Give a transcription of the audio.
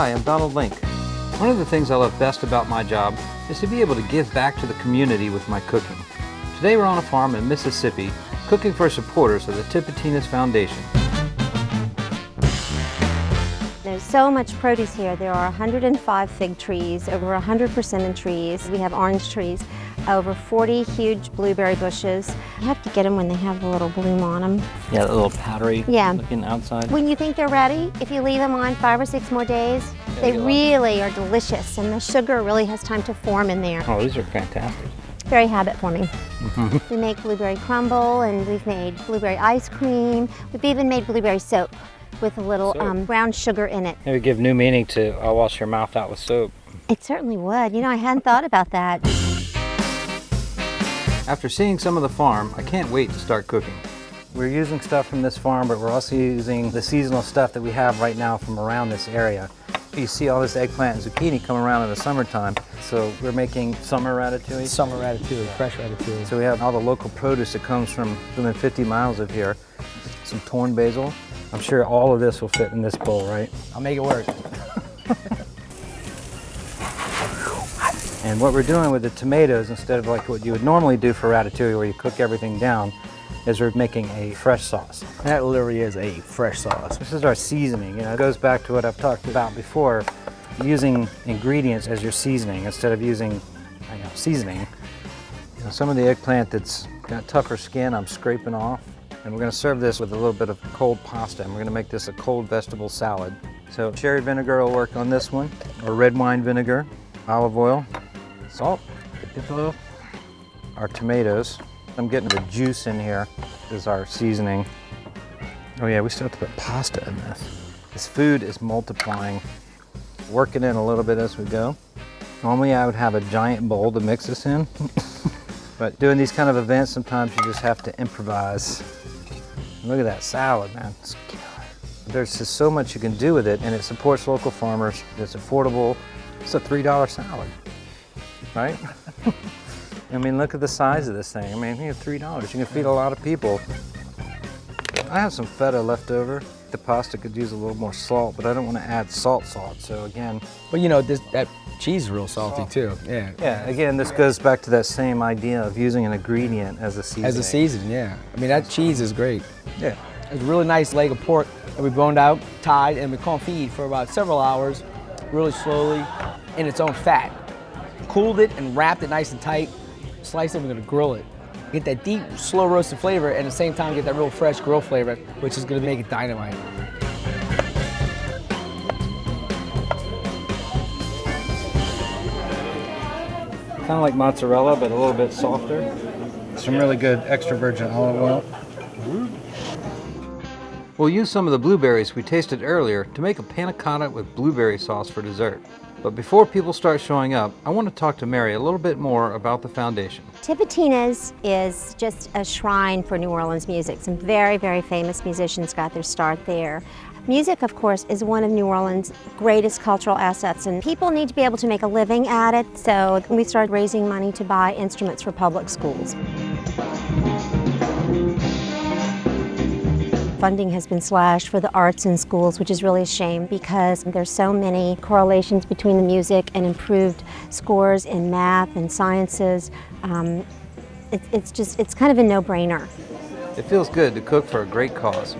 Hi, I'm Donald Link. One of the things I love best about my job is to be able to give back to the community with my cooking. Today we're on a farm in Mississippi cooking for supporters of the Tipitinas Foundation. There's so much produce here. There are 105 fig trees, over 100 persimmon trees. We have orange trees, over 40 huge blueberry bushes. You have to get them when they have a little bloom on them. Yeah, a little powdery looking outside. When you think they're ready, if you leave them on 5 or 6 more days, they really are delicious, and the sugar really has time to form in there. Oh, these are fantastic. Very habit forming. We make blueberry crumble, and we've made blueberry ice cream. We've even made blueberry soap with a little brown sugar in it. It would give new meaning to I'll wash your mouth out with soap. It certainly would. You know, I hadn't thought about that. After seeing some of the farm, I can't wait to start cooking. We're using stuff from this farm, but we're also using the seasonal stuff that we have right now from around this area. You see all this eggplant and zucchini come around in the summertime, so we're making summer ratatouille. Summer ratatouille, fresh ratatouille. So we have all the local produce that comes from within 50 miles of here. Some torn basil. I'm sure all of this will fit in this bowl, right? I'll make it work. And what we're doing with the tomatoes, instead of like what you would normally do for ratatouille where you cook everything down, is we're making a fresh sauce. That literally is a fresh sauce. This is our seasoning. You know, it goes back to what I've talked about before, using ingredients as your seasoning instead of using seasoning. You know, some of the eggplant that's got tougher skin, I'm scraping off. And we're going to serve this with a little bit of cold pasta, and we're going to make this a cold vegetable salad. So sherry vinegar will work on this one, or red wine vinegar, olive oil, salt, our tomatoes. I'm getting the juice in here. This is our seasoning. Oh yeah, we still have to put pasta in this. This food is multiplying. Work it in a little bit as we go. Normally I would have a giant bowl to mix this in. But doing these kind of events, sometimes you just have to improvise. Look at that salad, man. It's killer. There's just so much you can do with it, and it supports local farmers. It's affordable. It's a $3 salad, right? I mean, look at the size of this thing. I mean, you have $3. You can feed a lot of people. I have some feta left over. The pasta could use a little more salt, but I don't want to add salt. So again. But you know, that cheese is real salty too. Yeah. Yeah. Again, this goes back to that same idea of using an ingredient as a seasoning. As a seasoning, yeah. I mean, that cheese is great. Yeah. It's a really nice leg of pork that we boned out, tied, and we confit for about several hours, really slowly, in its own fat. Cooled it and wrapped it nice and tight. Sliced it. We're gonna grill it. Get that deep, slow roasted flavor, and at the same time get that real fresh grill flavor, which is gonna make it dynamite. Kind of like mozzarella, but a little bit softer. Some really good extra virgin olive oil. We'll use some of the blueberries we tasted earlier to make a panna cotta with blueberry sauce for dessert. But before people start showing up, I want to talk to Mary a little bit more about the foundation. Tipitinas is just a shrine for New Orleans music. Some very, very famous musicians got their start there. Music, of course, is one of New Orleans' greatest cultural assets, and people need to be able to make a living at it, so we started raising money to buy instruments for public schools. Funding has been slashed for the arts in schools, which is really a shame because there's so many correlations between the music and improved scores in math and sciences. It's kind of a no-brainer. It feels good to cook for a great cause.